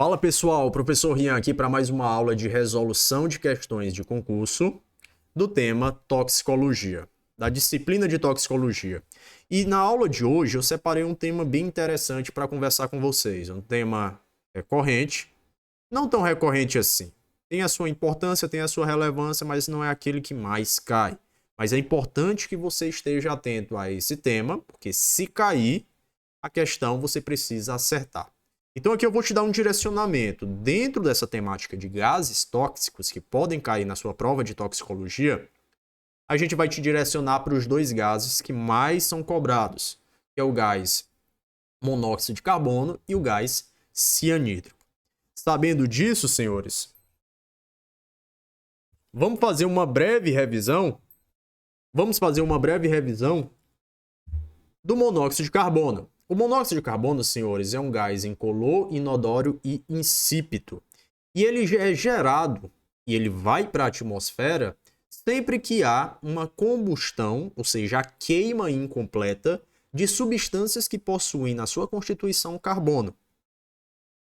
Fala pessoal, professor Rian aqui para mais uma aula de resolução de questões de concurso do tema toxicologia, da disciplina de toxicologia. E na aula de hoje eu separei um tema bem interessante para conversar com vocês, um tema recorrente, não tão recorrente assim. Tem a sua importância, tem a sua relevância, mas não é aquele que mais cai. Mas é importante que você esteja atento a esse tema, porque se cair a questão você precisa acertar. Então aqui eu vou te dar um direcionamento. Dentro dessa temática de gases tóxicos que podem cair na sua prova de toxicologia, a gente vai te direcionar para os dois gases que mais são cobrados, que é o gás monóxido de carbono e o gás cianídrico. Sabendo disso, senhores, vamos fazer uma breve revisão. Vamos fazer uma breve revisão do monóxido de carbono. O monóxido de carbono, senhores, é um gás incolor, inodoro e insípido. E ele é gerado, e ele vai para a atmosfera, sempre que há uma combustão, ou seja, a queima incompleta, de substâncias que possuem na sua constituição carbono.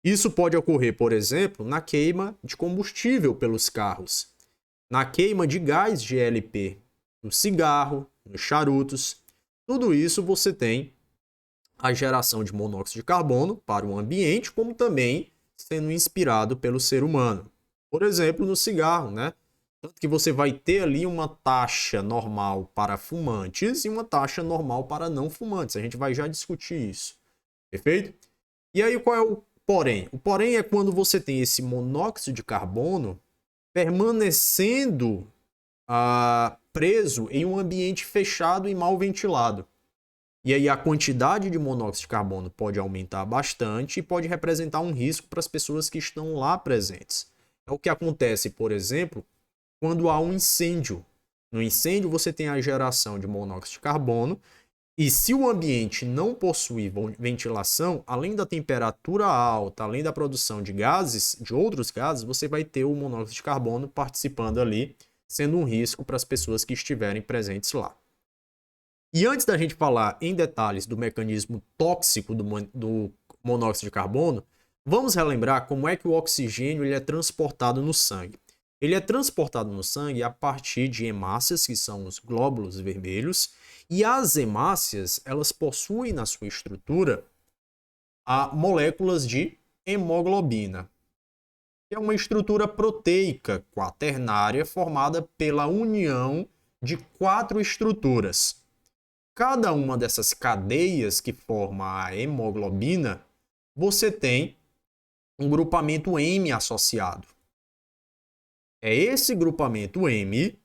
Isso pode ocorrer, por exemplo, na queima de combustível pelos carros, na queima de gás GLP, no cigarro, nos charutos. Tudo isso você tem a geração de monóxido de carbono para o ambiente, como também sendo inspirado pelo ser humano. Por exemplo, no cigarro, né? Tanto que você vai ter ali uma taxa normal para fumantes e uma taxa normal para não fumantes. A gente vai já discutir isso. Perfeito? E aí qual é o porém? O porém é quando você tem esse monóxido de carbono permanecendo preso em um ambiente fechado e mal ventilado. E aí a quantidade de monóxido de carbono pode aumentar bastante e pode representar um risco para as pessoas que estão lá presentes. É o que acontece, por exemplo, quando há um incêndio. No incêndio você tem a geração de monóxido de carbono e se o ambiente não possui ventilação, além da temperatura alta, além da produção de gases, de outros gases, você vai ter o monóxido de carbono participando ali, sendo um risco para as pessoas que estiverem presentes lá. E antes da gente falar em detalhes do mecanismo tóxico do monóxido de carbono, vamos relembrar como é que o oxigênio ele é transportado no sangue. Ele é transportado no sangue a partir de hemácias, que são os glóbulos vermelhos, e as hemácias elas possuem na sua estrutura moléculas de hemoglobina, que é uma estrutura proteica quaternária formada pela união de 4 estruturas. Cada uma dessas cadeias que forma a hemoglobina, você tem um grupamento M associado. É esse grupamento M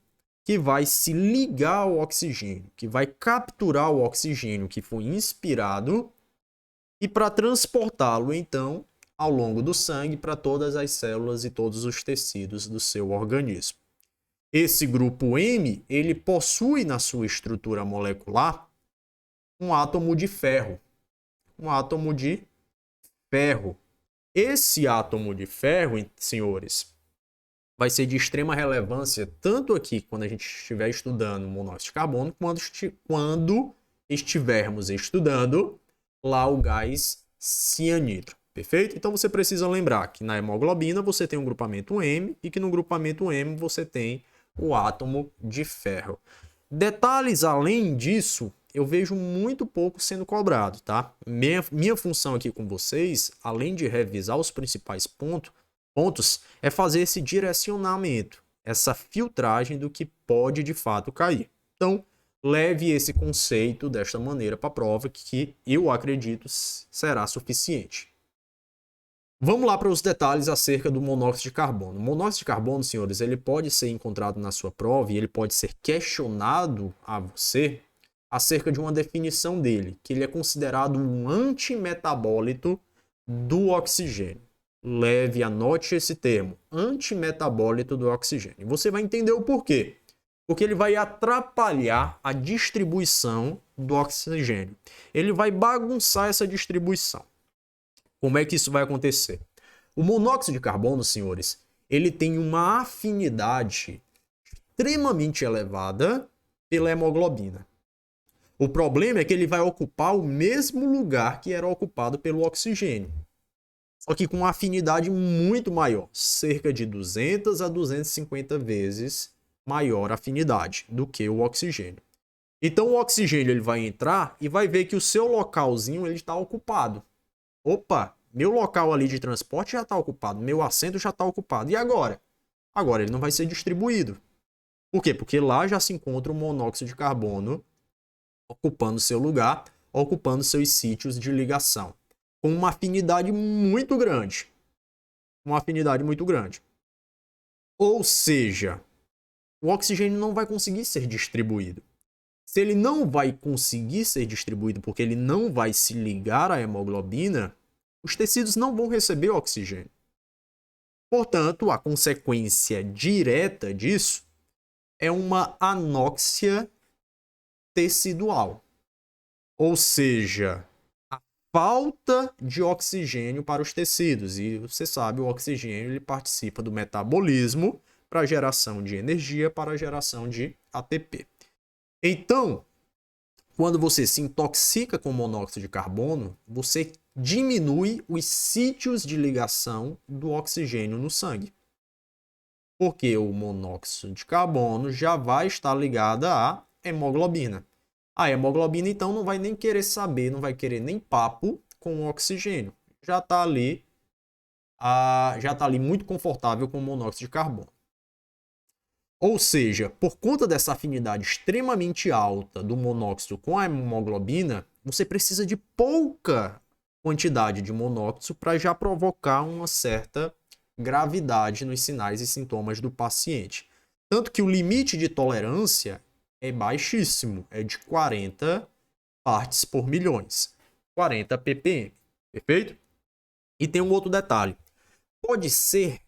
que vai se ligar ao oxigênio, que vai capturar o oxigênio que foi inspirado e para transportá-lo, então, ao longo do sangue para todas as células e todos os tecidos do seu organismo. Esse grupo M, ele possui na sua estrutura molecular um átomo de ferro. Um átomo de ferro. Esse átomo de ferro, senhores, vai ser de extrema relevância tanto aqui quando a gente estiver estudando monóxido de carbono, quando estivermos estudando lá o gás cianídrico. Perfeito? Então você precisa lembrar que na hemoglobina você tem um grupamento M e que no grupamento M você tem o átomo de ferro. Detalhes além disso, eu vejo muito pouco sendo cobrado, tá? Minha função aqui com vocês, além de revisar os principais pontos, é fazer esse direcionamento, essa filtragem do que pode de fato cair. Então, leve esse conceito desta maneira para a prova, que eu acredito será suficiente. Vamos lá para os detalhes acerca do monóxido de carbono. O monóxido de carbono, senhores, ele pode ser encontrado na sua prova e ele pode ser questionado a você acerca de uma definição dele, que ele é considerado um antimetabólito do oxigênio. Leve, anote esse termo, antimetabólito do oxigênio. Você vai entender o porquê. Porque ele vai atrapalhar a distribuição do oxigênio. Ele vai bagunçar essa distribuição. Como é que isso vai acontecer? O monóxido de carbono, senhores, ele tem uma afinidade extremamente elevada pela hemoglobina. O problema é que ele vai ocupar o mesmo lugar que era ocupado pelo oxigênio. só que com uma afinidade muito maior, cerca de 200 a 250 vezes maior afinidade do que o oxigênio. Então o oxigênio ele vai entrar e vai ver que o seu localzinho ele está ocupado. Opa, meu local ali de transporte já está ocupado, meu assento já está ocupado. E agora? Agora ele não vai ser distribuído. Por quê? Porque lá já se encontra o monóxido de carbono ocupando seu lugar, ocupando seus sítios de ligação, com uma afinidade muito grande. Uma afinidade muito grande. Ou seja, o oxigênio não vai conseguir ser distribuído. Se ele não vai conseguir ser distribuído porque ele não vai se ligar à hemoglobina, os tecidos não vão receber oxigênio. Portanto, a consequência direta disso é uma anóxia tecidual. Ou seja, a falta de oxigênio para os tecidos. E você sabe, o oxigênio ele participa do metabolismo para a geração de energia, para a geração de ATP. Então, quando você se intoxica com monóxido de carbono, você diminui os sítios de ligação do oxigênio no sangue. Porque o monóxido de carbono já vai estar ligado à hemoglobina. A hemoglobina, então, não vai nem querer saber, não vai querer nem papo com o oxigênio. Já está ali muito confortável com o monóxido de carbono. Ou seja, por conta dessa afinidade extremamente alta do monóxido com a hemoglobina, você precisa de pouca quantidade de monóxido para já provocar uma certa gravidade nos sinais e sintomas do paciente. Tanto que o limite de tolerância é baixíssimo, é de 40 partes por milhões, 40 ppm, perfeito? E tem um outro detalhe. Pode ser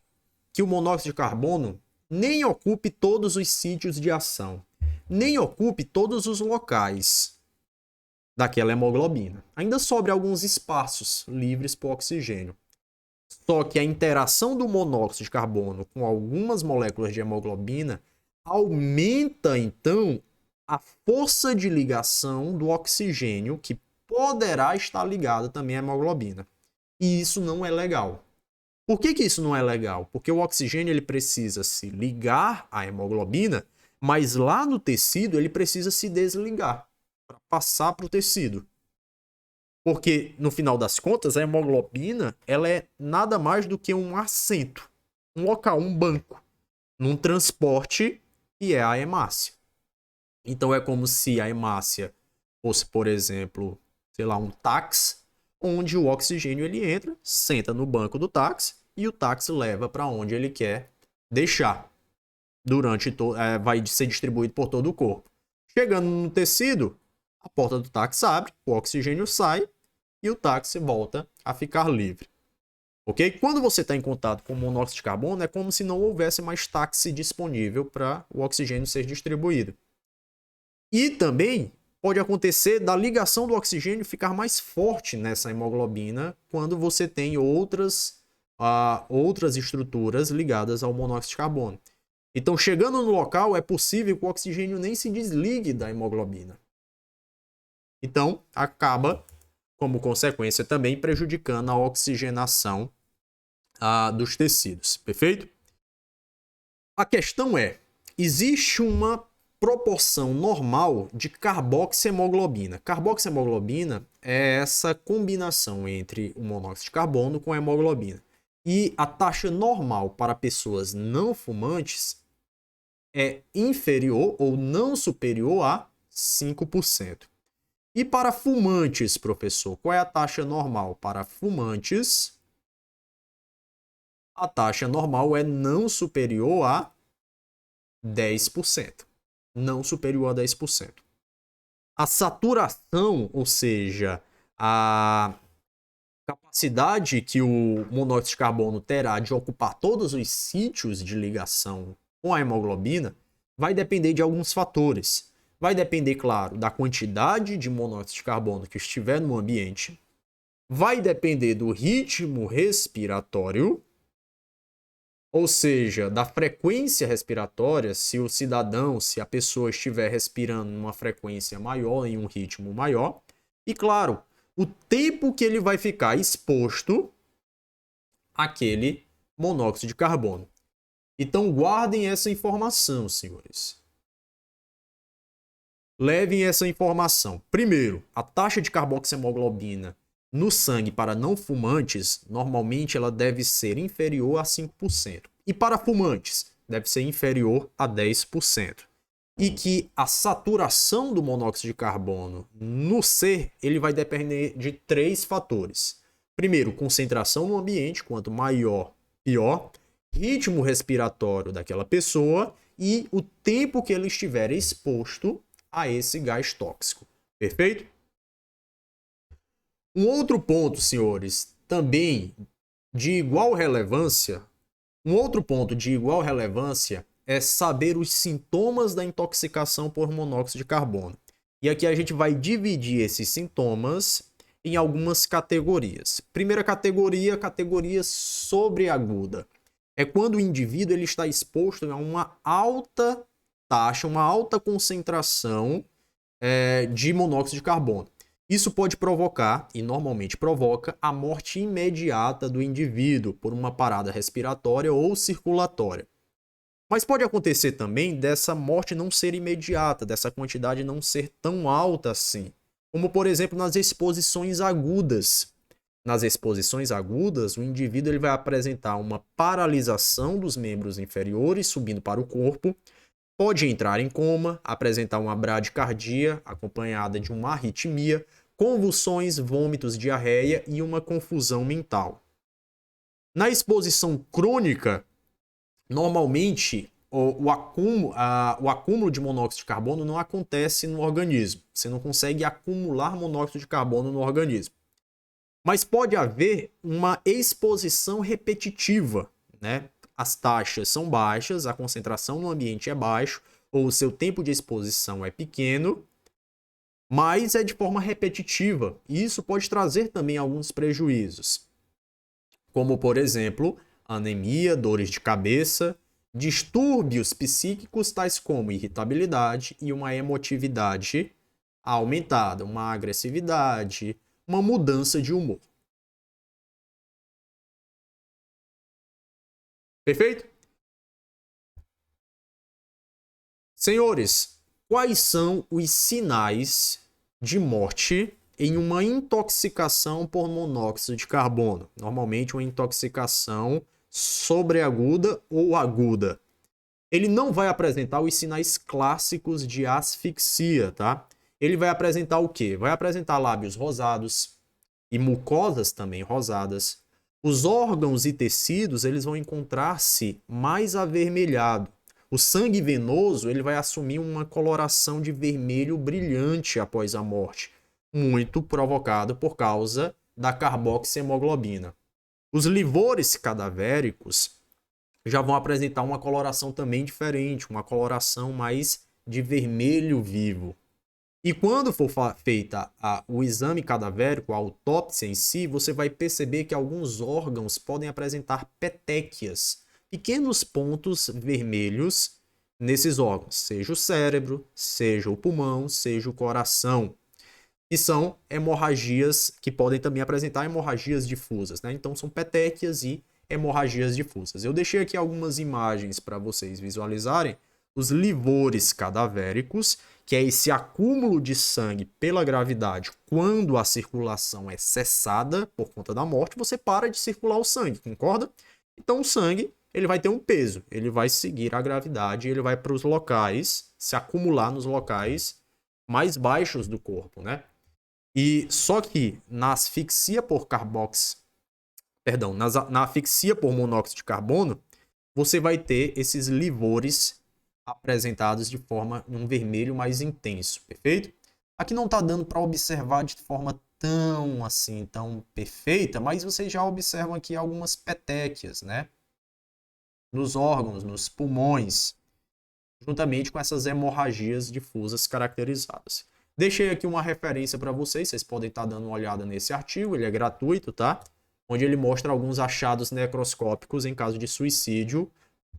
que o monóxido de carbono nem ocupe todos os sítios de ação, nem ocupe todos os locais daquela hemoglobina. Ainda sobra alguns espaços livres para o oxigênio. Só que a interação do monóxido de carbono com algumas moléculas de hemoglobina aumenta, então, a força de ligação do oxigênio, que poderá estar ligada também à hemoglobina. E isso não é legal. Por que isso não é legal? Porque o oxigênio ele precisa se ligar à hemoglobina, mas lá no tecido ele precisa se desligar para passar para o tecido. Porque, no final das contas, a hemoglobina ela é nada mais do que um assento, um local, um banco, num transporte que é a hemácia. Então, é como se a hemácia fosse, por exemplo, sei lá, um táxi, onde o oxigênio ele entra, senta no banco do táxi e o táxi leva para onde ele quer deixar. Vai ser distribuído por todo o corpo. Chegando no tecido, a porta do táxi abre, o oxigênio sai e o táxi volta a ficar livre. Ok? Quando você está em contato com o monóxido de carbono, é como se não houvesse mais táxi disponível para o oxigênio ser distribuído. E também pode acontecer da ligação do oxigênio ficar mais forte nessa hemoglobina quando você tem outras estruturas ligadas ao monóxido de carbono. Então, chegando no local, é possível que o oxigênio nem se desligue da hemoglobina. Então, acaba, como consequência, também prejudicando a oxigenação dos tecidos. Perfeito? A questão é, existe uma proporção normal de carboxiemoglobina. Carboxiemoglobina é essa combinação entre o monóxido de carbono com a hemoglobina. E a taxa normal para pessoas não fumantes é inferior ou não superior a 5%. E para fumantes, professor, qual é a taxa normal? Para fumantes, a taxa normal é não superior a 10%. Não superior a 10%. A saturação, ou seja, a capacidade que o monóxido de carbono terá de ocupar todos os sítios de ligação com a hemoglobina vai depender de alguns fatores. Vai depender, claro, da quantidade de monóxido de carbono que estiver no ambiente. Vai depender do ritmo respiratório, ou seja, da frequência respiratória, se o cidadão, se a pessoa estiver respirando numa frequência maior, em um ritmo maior. E, claro, o tempo que ele vai ficar exposto aquele monóxido de carbono. Então guardem essa informação, senhores. Levem essa informação. Primeiro, a taxa de carboxiemoglobina no sangue para não fumantes, normalmente ela deve ser inferior a 5%. E para fumantes, deve ser inferior a 10%. E que a saturação do monóxido de carbono no ser, ele vai depender de 3 fatores. Primeiro, concentração no ambiente, quanto maior, pior. Ritmo respiratório daquela pessoa e o tempo que ele estiver exposto a esse gás tóxico. Perfeito? Um outro ponto, senhores, também de igual relevância, é saber os sintomas da intoxicação por monóxido de carbono. E aqui a gente vai dividir esses sintomas em algumas categorias. Primeira categoria sobreaguda. É quando o indivíduo ele está exposto a uma alta taxa, uma alta concentração de monóxido de carbono. Isso pode provocar, e normalmente provoca, a morte imediata do indivíduo por uma parada respiratória ou circulatória. Mas pode acontecer também dessa morte não ser imediata, dessa quantidade não ser tão alta assim. Como, por exemplo, nas exposições agudas. Nas exposições agudas, o indivíduo ele vai apresentar uma paralisação dos membros inferiores subindo para o corpo, pode entrar em coma, apresentar uma bradicardia acompanhada de uma arritmia, convulsões, vômitos, diarreia e uma confusão mental. Na exposição crônica, normalmente o acúmulo de monóxido de carbono não acontece no organismo. Você não consegue acumular monóxido de carbono no organismo. Mas pode haver uma exposição repetitiva, né? As taxas são baixas, a concentração no ambiente é baixa, ou o seu tempo de exposição é pequeno, mas é de forma repetitiva. E isso pode trazer também alguns prejuízos, como, por exemplo, anemia, dores de cabeça, distúrbios psíquicos tais como irritabilidade e uma emotividade aumentada, uma agressividade, uma mudança de humor. Perfeito? Senhores, quais são os sinais de morte em uma intoxicação por monóxido de carbono? Normalmente uma intoxicação sobreaguda ou aguda. Ele não vai apresentar os sinais clássicos de asfixia, tá? Ele vai apresentar o quê? Vai apresentar lábios rosados e mucosas também rosadas. Os órgãos e tecidos eles vão encontrar-se mais avermelhado. O sangue venoso ele vai assumir uma coloração de vermelho brilhante após a morte, muito provocado por causa da carboxiemoglobina. Os livores cadavéricos já vão apresentar uma coloração também diferente, uma coloração mais de vermelho vivo. E quando for feita o exame cadavérico, a autópsia em si, você vai perceber que alguns órgãos podem apresentar petequias, pequenos pontos vermelhos nesses órgãos, seja o cérebro, seja o pulmão, seja o coração. E são hemorragias que podem também apresentar hemorragias difusas, né? Então são petequias e hemorragias difusas. Eu deixei aqui algumas imagens para vocês visualizarem os livores cadavéricos, que é esse acúmulo de sangue pela gravidade. Quando a circulação é cessada por conta da morte, você para de circular o sangue, concorda? Então o sangue ele vai ter um peso, ele vai seguir a gravidade, ele vai para os locais, se acumular nos locais mais baixos do corpo, né? E só que na asfixia por na asfixia por monóxido de carbono, você vai ter esses livores apresentados de forma um vermelho mais intenso, perfeito? Aqui não está dando para observar de forma tão perfeita, mas vocês já observam aqui algumas petequias, né? Nos órgãos, nos pulmões, juntamente com essas hemorragias difusas caracterizadas. Deixei aqui uma referência para vocês podem estar dando uma olhada nesse artigo, ele é gratuito, tá? Onde ele mostra alguns achados necroscópicos em caso de suicídio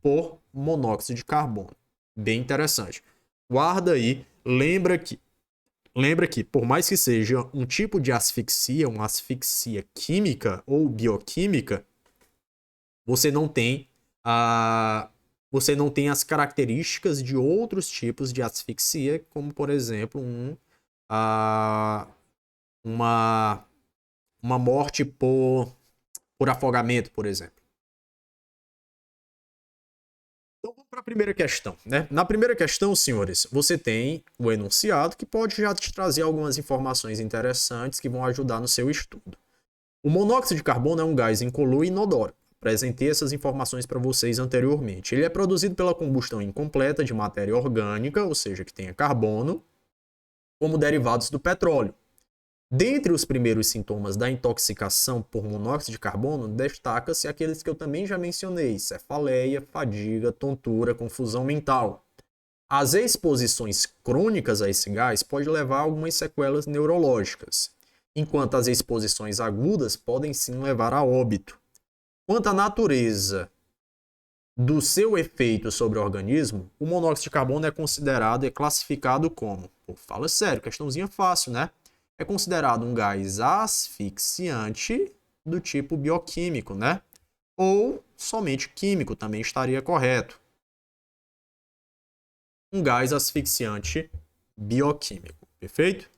por monóxido de carbono. Bem interessante. Guarda aí, lembra que por mais que seja um tipo de asfixia, uma asfixia química ou bioquímica, você não tem você não tem as características de outros tipos de asfixia, como por exemplo uma morte por afogamento, por exemplo. Então vamos para a primeira questão, né? Na primeira questão, senhores, você tem o enunciado que pode já te trazer algumas informações interessantes que vão ajudar no seu estudo. O monóxido de carbono é um gás incolor e inodoro. Apresentei essas informações para vocês anteriormente. Ele é produzido pela combustão incompleta de matéria orgânica, ou seja, que tenha carbono, como derivados do petróleo. Dentre os primeiros sintomas da intoxicação por monóxido de carbono, destaca-se aqueles que eu também já mencionei: cefaleia, fadiga, tontura, confusão mental. As exposições crônicas a esse gás podem levar a algumas sequelas neurológicas, enquanto as exposições agudas podem sim levar a óbito. Quanto à natureza do seu efeito sobre o organismo, o monóxido de carbono é considerado e classificado como... Pô, fala sério, questãozinha fácil, né? É considerado um gás asfixiante do tipo bioquímico, né? Ou somente químico, também estaria correto. Um gás asfixiante bioquímico, perfeito?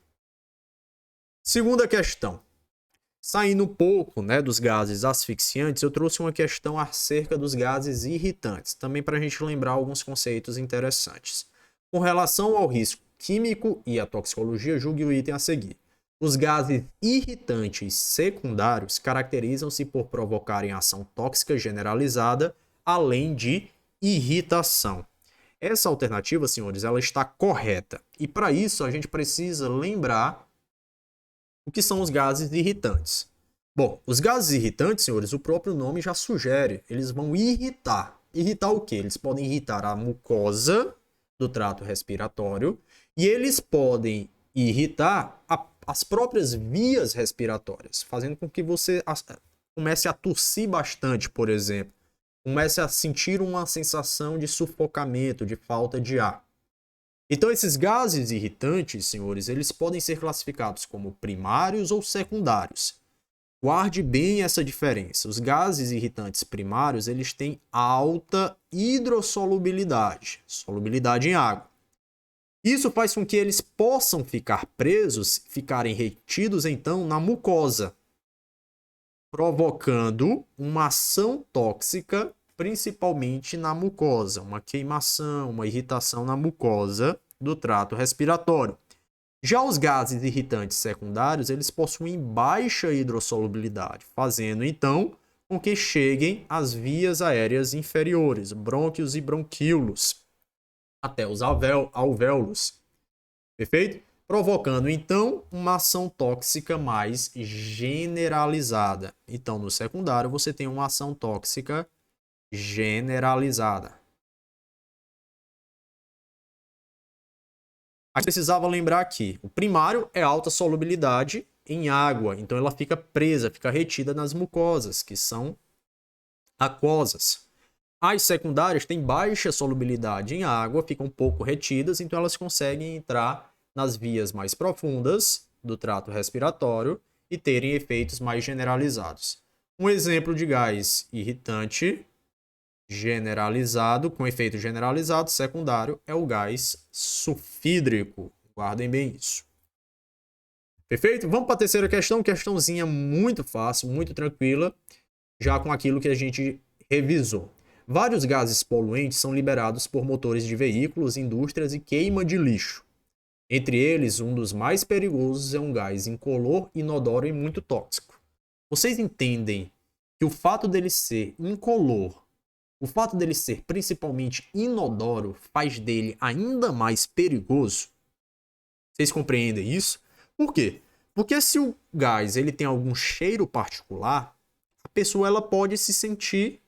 Segunda questão. Saindo um pouco, né, dos gases asfixiantes, eu trouxe uma questão acerca dos gases irritantes, também para a gente lembrar alguns conceitos interessantes. Com relação ao risco químico e à toxicologia, julgue o item a seguir. Os gases irritantes secundários caracterizam-se por provocarem ação tóxica generalizada, além de irritação. Essa alternativa, senhores, ela está correta. E para isso a gente precisa lembrar o que são os gases irritantes. Bom, os gases irritantes, senhores, o próprio nome já sugere. Eles vão irritar. Irritar o quê? Eles podem irritar a mucosa do trato respiratório e eles podem irritar as próprias vias respiratórias, fazendo com que você comece a tossir bastante, por exemplo. Comece a sentir uma sensação de sufocamento, de falta de ar. Então, esses gases irritantes, senhores, eles podem ser classificados como primários ou secundários. Guarde bem essa diferença. Os gases irritantes primários, eles têm alta hidrossolubilidade, solubilidade em água. Isso faz com que eles possam ficar presos, ficarem retidos, então, na mucosa, provocando uma ação tóxica, principalmente na mucosa, uma queimação, uma irritação na mucosa do trato respiratório. Já os gases irritantes secundários, eles possuem baixa hidrossolubilidade, fazendo então com que cheguem às vias aéreas inferiores, brônquios e bronquíolos, até os alvéolos. Perfeito? Provocando então uma ação tóxica mais generalizada. Então, no secundário, você tem uma ação tóxica generalizada. A gente precisava lembrar que o primário é alta solubilidade em água, então ela fica presa, fica retida nas mucosas, que são aquosas. As secundárias têm baixa solubilidade em água, ficam um pouco retidas, então elas conseguem entrar nas vias mais profundas do trato respiratório e terem efeitos mais generalizados. Um exemplo de gás irritante generalizado, com efeito generalizado, secundário, é o gás sulfídrico. Guardem bem isso. Perfeito? Vamos para a terceira questão, questãozinha muito fácil, muito tranquila, já com aquilo que a gente revisou. Vários gases poluentes são liberados por motores de veículos, indústrias e queima de lixo. Entre eles, um dos mais perigosos é um gás incolor, inodoro e muito tóxico. Vocês entendem que o fato dele ser incolor, o fato dele ser principalmente inodoro, faz dele ainda mais perigoso? Vocês compreendem isso? Por quê? Porque se o gás ele tem algum cheiro particular, a pessoa ela pode sentir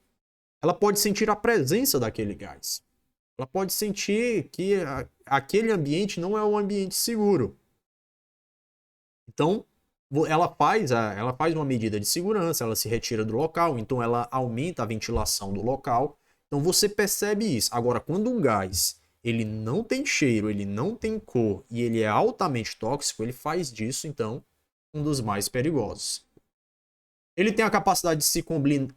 a presença daquele gás. Ela pode sentir que aquele ambiente não é um ambiente seguro. Então, ela faz uma medida de segurança, ela se retira do local, então ela aumenta a ventilação do local. Então você percebe isso. Agora, quando um gás ele não tem cheiro, ele não tem cor e ele é altamente tóxico, ele faz disso, então, um dos mais perigosos. Ele tem a capacidade de se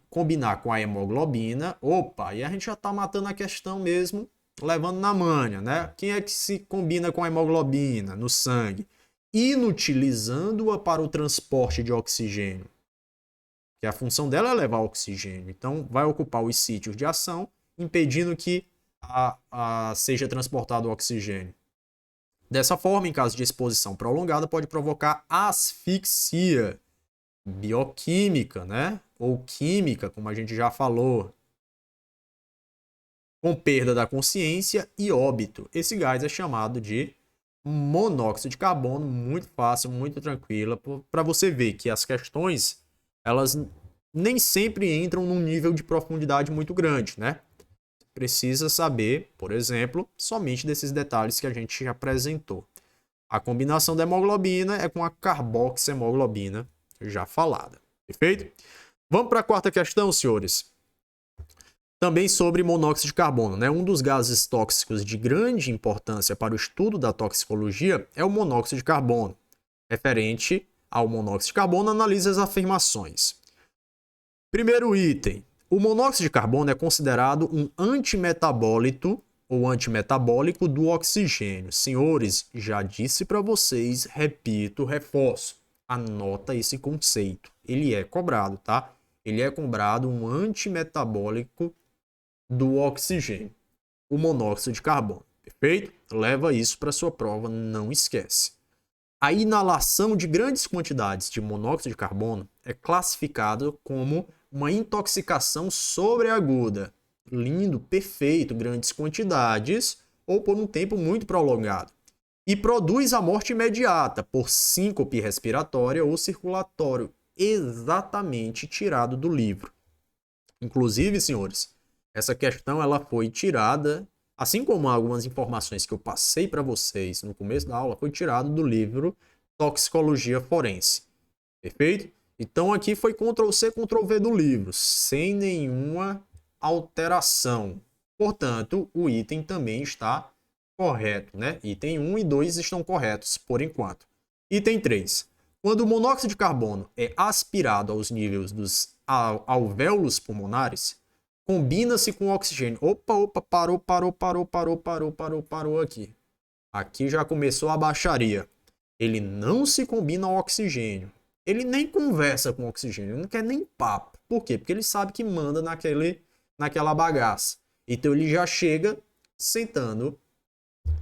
combinar com a hemoglobina. Opa, e a gente já está matando a questão mesmo, levando na manha, né? Quem é que se combina com a hemoglobina no sangue? Inutilizando-a para o transporte de oxigênio. Que a função dela é levar oxigênio. Então, vai ocupar os sítios de ação, impedindo que seja transportado o oxigênio. Dessa forma, em caso de exposição prolongada, pode provocar asfixia bioquímica, né? Ou química, como a gente já falou, com perda da consciência e óbito. Esse gás é chamado de monóxido de carbono, muito fácil, muito tranquila, para você ver que as questões, elas nem sempre entram num nível de profundidade muito grande, né? Precisa saber, por exemplo, somente desses detalhes que a gente já apresentou. A combinação da hemoglobina é com a carboxiemoglobina, já falada. Perfeito? Vamos para a quarta questão, senhores. Também sobre monóxido de carbono, né? Um dos gases tóxicos de grande importância para o estudo da toxicologia é o monóxido de carbono. Referente ao monóxido de carbono, analise as afirmações. Primeiro item. O monóxido de carbono é considerado um antimetabólito ou antimetabólico do oxigênio. Senhores, já disse para vocês, repito, reforço. Anota esse conceito. Ele é cobrado, tá? Ele é cobrado um antimetabólico do oxigênio, o monóxido de carbono. Perfeito? Leva isso para sua prova, não esquece. A inalação de grandes quantidades de monóxido de carbono é classificado como uma intoxicação sobreaguda. Lindo, perfeito, grandes quantidades ou por um tempo muito prolongado. E produz a morte imediata por síncope respiratória ou circulatório, exatamente tirado do livro. Inclusive, senhores, essa questão ela foi tirada, assim como algumas informações que eu passei para vocês no começo da aula, foi tirado do livro Toxicologia Forense. Perfeito? Então aqui foi Ctrl+C, Ctrl+V do livro, sem nenhuma alteração. Portanto, o item também está correto, né? Item 1 e 2 estão corretos por enquanto. Item 3. Quando o monóxido de carbono é aspirado aos níveis dos alvéolos pulmonares, combina-se com o oxigênio. Opa, parou aqui. Aqui já começou a baixaria. Ele não se combina ao oxigênio. Ele nem conversa com o oxigênio, ele não quer nem papo. Por quê? Porque ele sabe que manda naquela bagaça. Então ele já chega sentando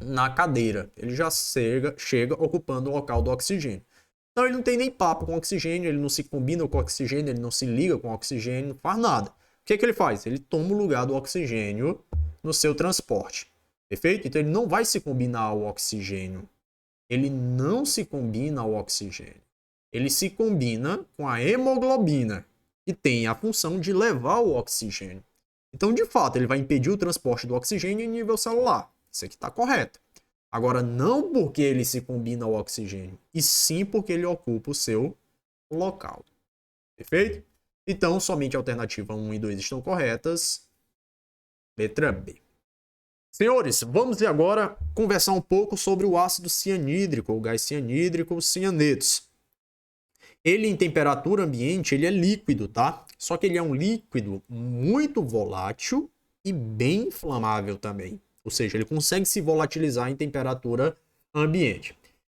na cadeira. Ele já chega ocupando o local do oxigênio. Então ele não tem nem papo com o oxigênio, ele não se combina com o oxigênio, ele não se liga com o oxigênio, não faz nada. O que ele faz? Ele toma o lugar do oxigênio no seu transporte. Perfeito? Então ele não vai se combinar ao oxigênio. Ele não se combina ao oxigênio. Ele se combina com a hemoglobina, que tem a função de levar o oxigênio. Então, de fato, ele vai impedir o transporte do oxigênio em nível celular. Isso aqui está correto. Agora, não porque ele se combina ao oxigênio, e sim porque ele ocupa o seu local. Perfeito? Então, somente a alternativa 1 e 2 estão corretas. Letra B. Senhores, vamos agora conversar um pouco sobre o ácido cianídrico, o gás cianídrico, os cianetos. Ele, em temperatura ambiente, ele é líquido, tá? Só que ele é um líquido muito volátil e bem inflamável também. Ou seja, ele consegue se volatilizar em temperatura ambiente.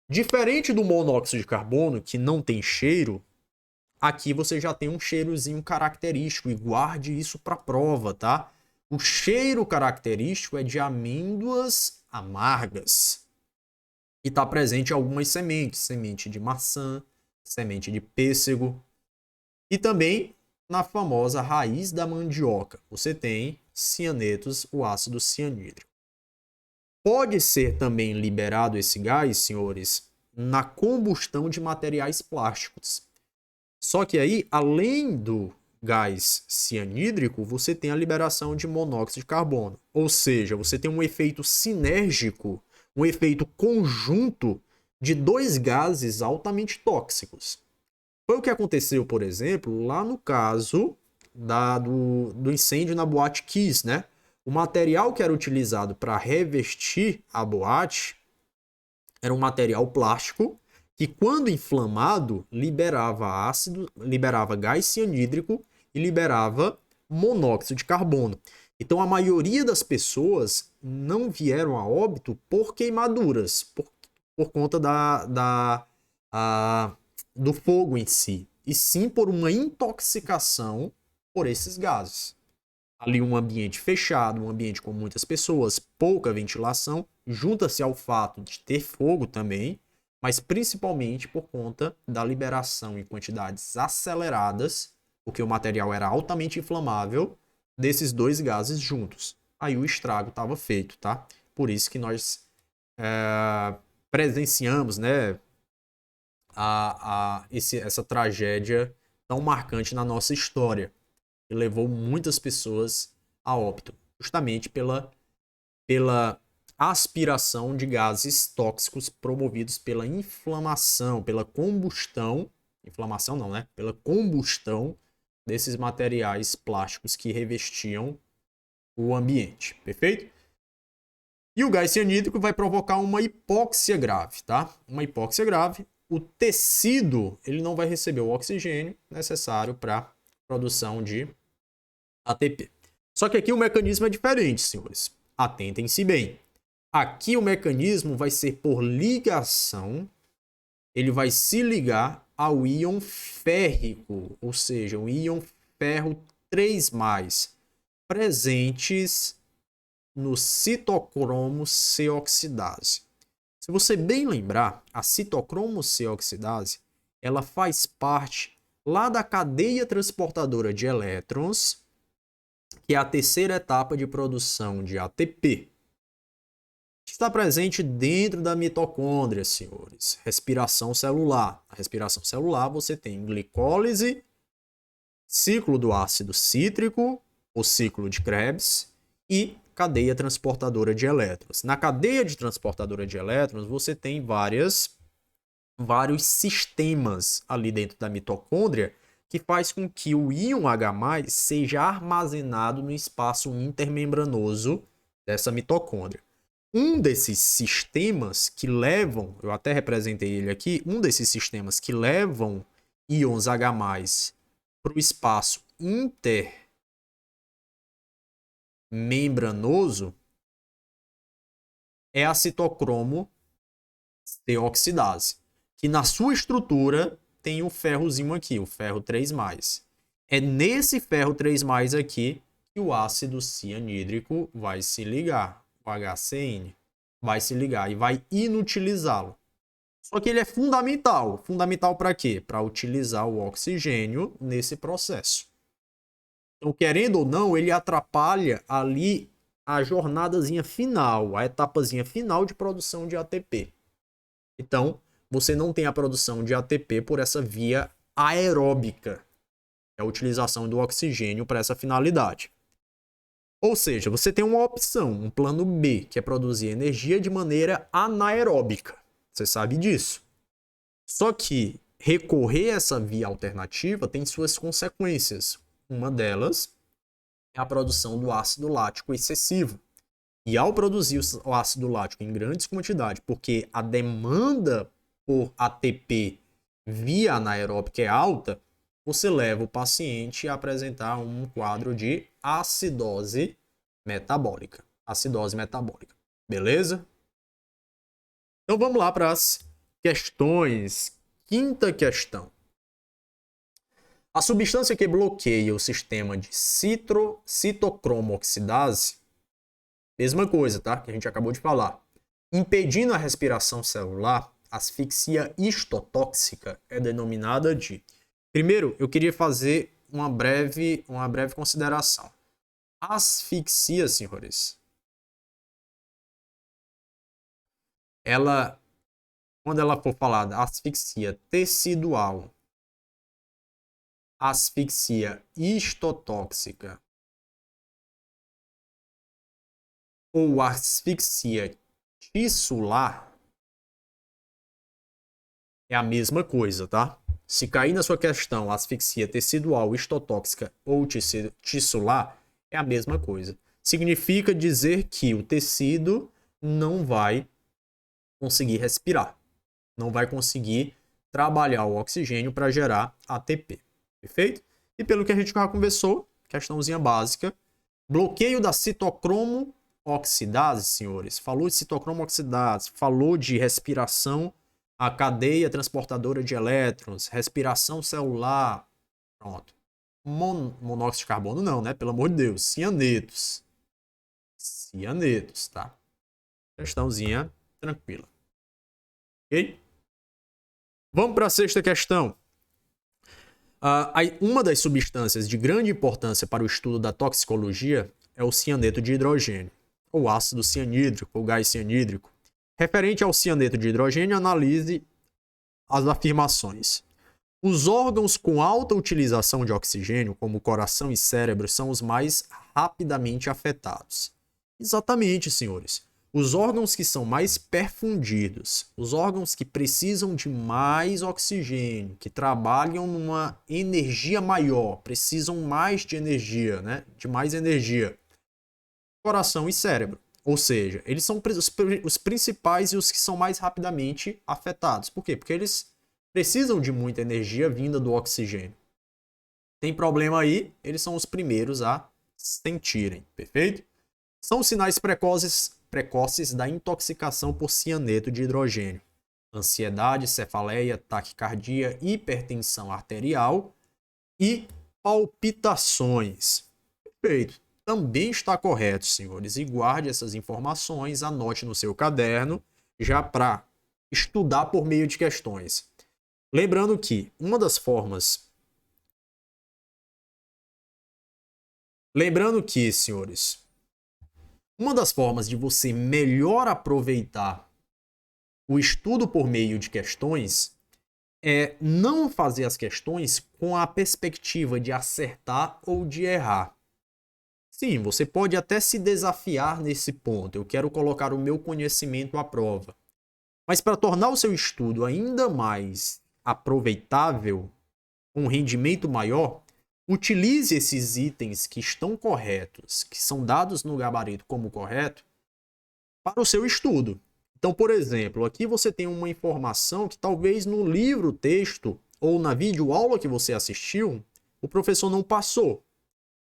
Diferente do monóxido de carbono, que não tem cheiro, aqui você já tem um cheirozinho característico e guarde isso para prova, tá? O cheiro característico é de amêndoas amargas. E está presente em algumas sementes, semente de maçã, semente de pêssego. E também na famosa raiz da mandioca, você tem cianetos, o ácido cianídrico. Pode ser também liberado esse gás, senhores, na combustão de materiais plásticos. Só que aí, além do gás cianídrico, você tem a liberação de monóxido de carbono. Ou seja, você tem um efeito sinérgico, um efeito conjunto de dois gases altamente tóxicos. Foi o que aconteceu, por exemplo, lá no caso do incêndio na Boate Kiss, né? O material que era utilizado para revestir a boate era um material plástico que quando inflamado, liberava ácido, liberava gás cianídrico e liberava monóxido de carbono. Então, a maioria das pessoas não vieram a óbito por queimaduras, por conta do fogo em si, e sim por uma intoxicação por esses gases. Ali um ambiente fechado, um ambiente com muitas pessoas, pouca ventilação, junta-se ao fato de ter fogo também, mas principalmente por conta da liberação em quantidades aceleradas, porque o material era altamente inflamável, desses dois gases juntos. Aí o estrago estava feito, tá? Por isso que nós presenciamos, né, essa tragédia tão marcante na nossa história e levou muitas pessoas a óbito, justamente pela aspiração de gases tóxicos promovidos pela inflamação, pela combustão, inflamação não, né? Pela combustão desses materiais plásticos que revestiam o ambiente, perfeito? E o gás cianídrico vai provocar uma hipóxia grave, tá? Uma hipóxia grave. O tecido, ele não vai receber o oxigênio necessário para produção de ATP. Só que aqui o mecanismo é diferente, senhores. Atentem-se bem. Aqui o mecanismo vai ser por ligação, ele vai se ligar ao íon férrico, ou seja, o íon ferro 3+, presentes no citocromo C oxidase. Se você bem lembrar, a citocromo C oxidase, ela faz parte lá da cadeia transportadora de elétrons, que é a terceira etapa de produção de ATP. Está presente dentro da mitocôndria, senhores. Respiração celular. Na respiração celular você tem glicólise, ciclo do ácido cítrico, o ciclo de Krebs e cadeia transportadora de elétrons. Na cadeia de transportadora de elétrons você tem vários sistemas ali dentro da mitocôndria que faz com que o íon H+ seja armazenado no espaço intermembranoso dessa mitocôndria. Um desses sistemas que levam, eu até representei ele aqui, um desses sistemas que levam íons H+ para o espaço intermembranoso é a citocromo C oxidase, que na sua estrutura tem o ferrozinho aqui, o ferro 3+. É nesse ferro 3+ aqui que o ácido cianídrico vai se ligar. O HCN vai se ligar e vai inutilizá-lo. Só que ele é fundamental. Fundamental para quê? Para utilizar o oxigênio nesse processo. Então, querendo ou não, ele atrapalha ali a jornadazinha final, a etapazinha final de produção de ATP. Então, você não tem a produção de ATP por essa via aeróbica, é a utilização do oxigênio para essa finalidade. Ou seja, você tem uma opção, um plano B, que é produzir energia de maneira anaeróbica. Você sabe disso. Só que recorrer a essa via alternativa tem suas consequências. Uma delas é a produção do ácido lático excessivo. E ao produzir o ácido lático em grandes quantidades, porque a demanda por ATP via anaeróbica é alta, você leva o paciente a apresentar um quadro de acidose metabólica. Acidose metabólica. Beleza? Então vamos lá para as questões. Quinta questão. A substância que bloqueia o sistema de citocromo oxidase, mesma coisa, tá? Que a gente acabou de falar. Impedindo a respiração celular, asfixia histotóxica é denominada de... Primeiro, eu queria fazer uma breve consideração. Asfixia, senhores, quando ela for falada asfixia tecidual, asfixia histotóxica ou asfixia tissular, é a mesma coisa, tá? Se cair na sua questão asfixia tecidual, histotóxica ou tissular, é a mesma coisa. Significa dizer que o tecido não vai conseguir respirar. Não vai conseguir trabalhar o oxigênio para gerar ATP. Perfeito? E pelo que a gente já conversou, questãozinha básica, bloqueio da citocromo oxidase, senhores. Falou de citocromo oxidase, falou de respiração, a cadeia transportadora de elétrons, respiração celular. Pronto. Monóxido de carbono não, né? Pelo amor de Deus. Cianetos. Cianetos, tá? Questãozinha tranquila. Ok? Vamos para a sexta questão. Uma das substâncias de grande importância para o estudo da toxicologia é o cianeto de hidrogênio, ou ácido cianídrico, ou gás cianídrico. Referente ao cianeto de hidrogênio, analise as afirmações. Os órgãos com alta utilização de oxigênio, como coração e cérebro, são os mais rapidamente afetados. Exatamente, senhores. Os órgãos que são mais perfundidos, os órgãos que precisam de mais oxigênio, que trabalham numa energia maior, precisam mais de energia, né? De mais energia. Coração e cérebro. Ou seja, eles são os principais e os que são mais rapidamente afetados. Por quê? Porque eles precisam de muita energia vinda do oxigênio. Tem problema aí, eles são os primeiros a sentirem, perfeito? São os sinais precoces da intoxicação por cianeto de hidrogênio. Ansiedade, cefaleia, taquicardia, hipertensão arterial e palpitações. Perfeito. Também está correto, senhores. E guarde essas informações, anote no seu caderno, já para estudar por meio de questões. Lembrando que uma das formas... Lembrando que, senhores, uma das formas de você melhor aproveitar o estudo por meio de questões é não fazer as questões com a perspectiva de acertar ou de errar. Sim, você pode até se desafiar nesse ponto. Eu quero colocar o meu conhecimento à prova. Mas para tornar o seu estudo ainda mais aproveitável, com um rendimento maior, utilize esses itens que estão corretos, que são dados no gabarito como correto, para o seu estudo. Então, por exemplo, aqui você tem uma informação que talvez no livro, texto ou na videoaula que você assistiu, o professor não passou.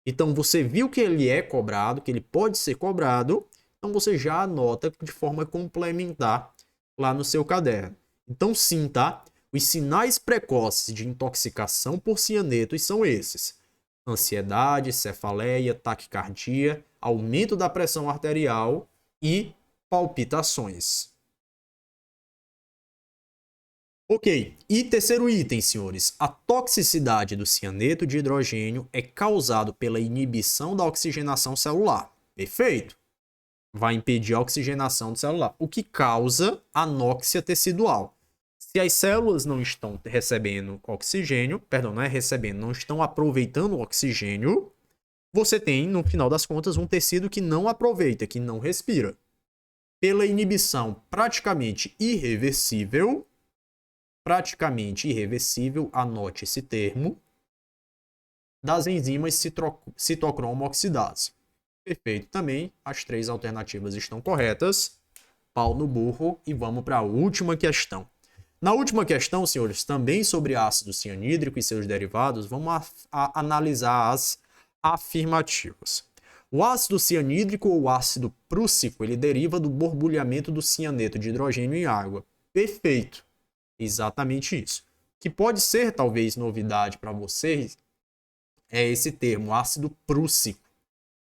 Então, você viu que ele é cobrado, que ele pode ser cobrado, então você já anota de forma complementar lá no seu caderno. Então, sim, tá? Os sinais precoces de intoxicação por cianetos são esses: ansiedade, cefaleia, taquicardia, aumento da pressão arterial e palpitações. Ok, e terceiro item, senhores. A toxicidade do cianeto de hidrogênio é causado pela inibição da oxigenação celular. Perfeito? Vai impedir a oxigenação celular, o que causa anóxia tecidual. Se as células não estão recebendo oxigênio, não estão aproveitando o oxigênio, você tem, no final das contas, um tecido que não aproveita, que não respira. Pela inibição praticamente irreversível, anote esse termo, das enzimas citocromo oxidase. Perfeito também, as três alternativas estão corretas. Pau no burro e vamos para a última questão. Na última questão, senhores, também sobre ácido cianídrico e seus derivados, vamos analisar as afirmativas. O ácido cianídrico ou ácido prússico, ele deriva do borbulhamento do cianeto de hidrogênio em água. Perfeito. Exatamente isso. O que pode ser, talvez, novidade para vocês é esse termo, ácido prússico.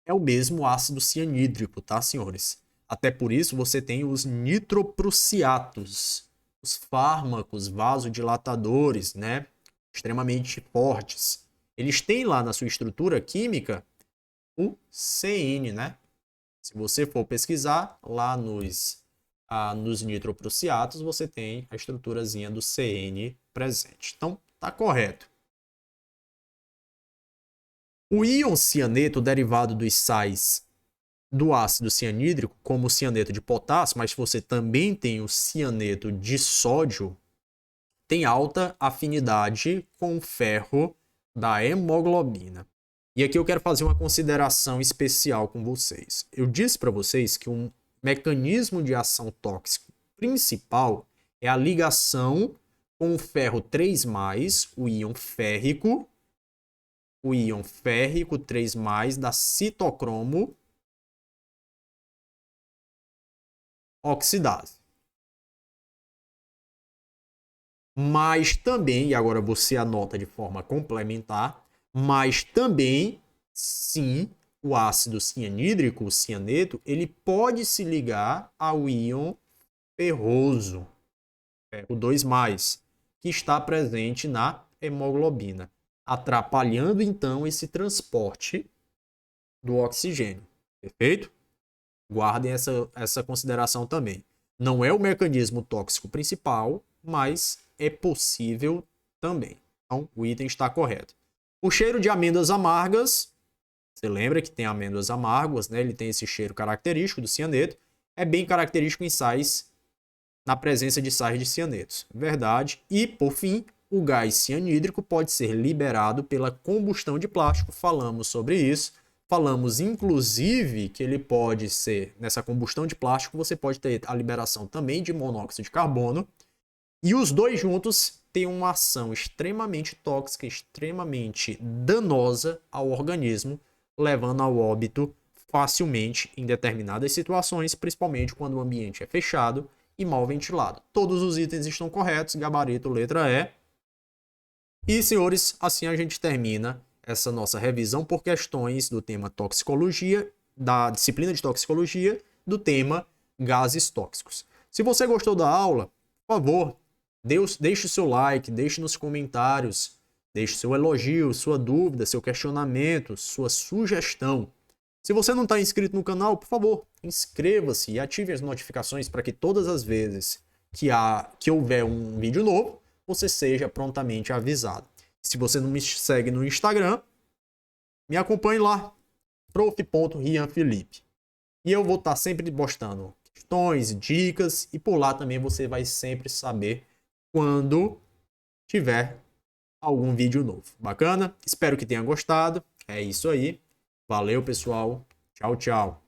É o mesmo ácido cianídrico, tá, senhores? Até por isso você tem os nitroprussiatos, os fármacos vasodilatadores, né? Extremamente fortes. Eles têm lá na sua estrutura química o CN, né? Se você for pesquisar lá nos nitroprussiatos, você tem a estruturazinha do CN presente. Então, tá correto. O íon cianeto, derivado dos sais do ácido cianídrico, como o cianeto de potássio, mas você também tem o cianeto de sódio, tem alta afinidade com o ferro da hemoglobina. E aqui eu quero fazer uma consideração especial com vocês. Eu disse para vocês que um mecanismo de ação tóxico principal É a ligação com o ferro 3+, o íon férrico 3+, da citocromo oxidase. Mas também, e agora você anota de forma complementar, mas também, sim, o ácido cianídrico, o cianeto, ele pode se ligar ao íon ferroso, o 2+, que está presente na hemoglobina, atrapalhando então esse transporte do oxigênio. Perfeito? Guardem essa consideração também. Não é o mecanismo tóxico principal, mas é possível também. Então, o item está correto. O cheiro de amêndoas amargas, você lembra que tem amêndoas amargas, né? Ele tem esse cheiro característico do cianeto, é bem característico em sais, na presença de sais de cianetos. Verdade. E, por fim, o gás cianídrico pode ser liberado pela combustão de plástico. Falamos sobre isso. Falamos, inclusive, que ele pode ser, nessa combustão de plástico, você pode ter a liberação também de monóxido de carbono. E os dois juntos têm uma ação extremamente tóxica, extremamente danosa ao organismo, levando ao óbito facilmente em determinadas situações, principalmente quando o ambiente é fechado e mal ventilado. Todos os itens estão corretos, gabarito, letra E. E, senhores, assim a gente termina essa nossa revisão por questões do tema toxicologia, da disciplina de toxicologia, do tema gases tóxicos. Se você gostou da aula, por favor, deixe o seu like, deixe nos comentários, deixe seu elogio, sua dúvida, seu questionamento, sua sugestão. Se você não está inscrito no canal, por favor, inscreva-se e ative as notificações para que todas as vezes que houver um vídeo novo, você seja prontamente avisado. Se você não me segue no Instagram, me acompanhe lá, prof.rianfelipe. E eu vou estar sempre postando questões, dicas, e por lá também você vai sempre saber quando tiver algum vídeo novo. Bacana? Espero que tenha gostado. É isso aí. Valeu, pessoal. Tchau, tchau.